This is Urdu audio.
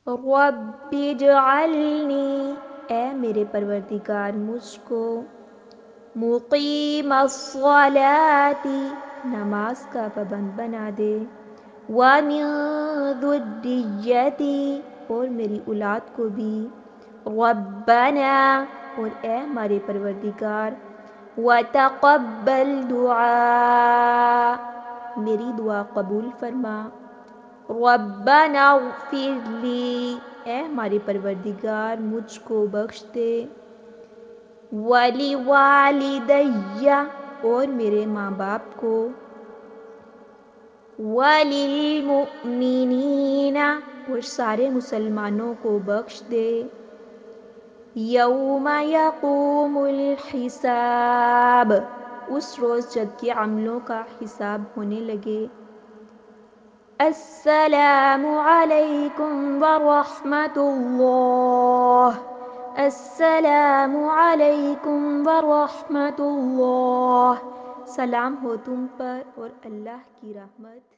رب اجعلنی، اے میرے پروردگار مجھ کو، مقیم الصلاۃ، نماز کا پابند بنا دے، ومن ذریتی، اور میری اولاد کو بھی، ربنا، اور اے ہمارے پروردگار، وتقبل دعاء، میری دعا قبول فرما، ربنا اغفر لی، اے ہمارے پروردگار مجھ کو بخش دے، وَلِوَالِدَیَّ، اور میرے ماں باپ کو، وَلِلْمُؤْمِنِینَ، اور سارے مسلمانوں کو بخش دے، یوم یقوم الحساب، اس روز جب کہ عملوں کا حساب ہونے لگے، السلام علیکم ورحمۃ اللہ، السلام علیکم ورحمۃ اللہ، سلام ہو تم پر اور اللہ کی رحمت۔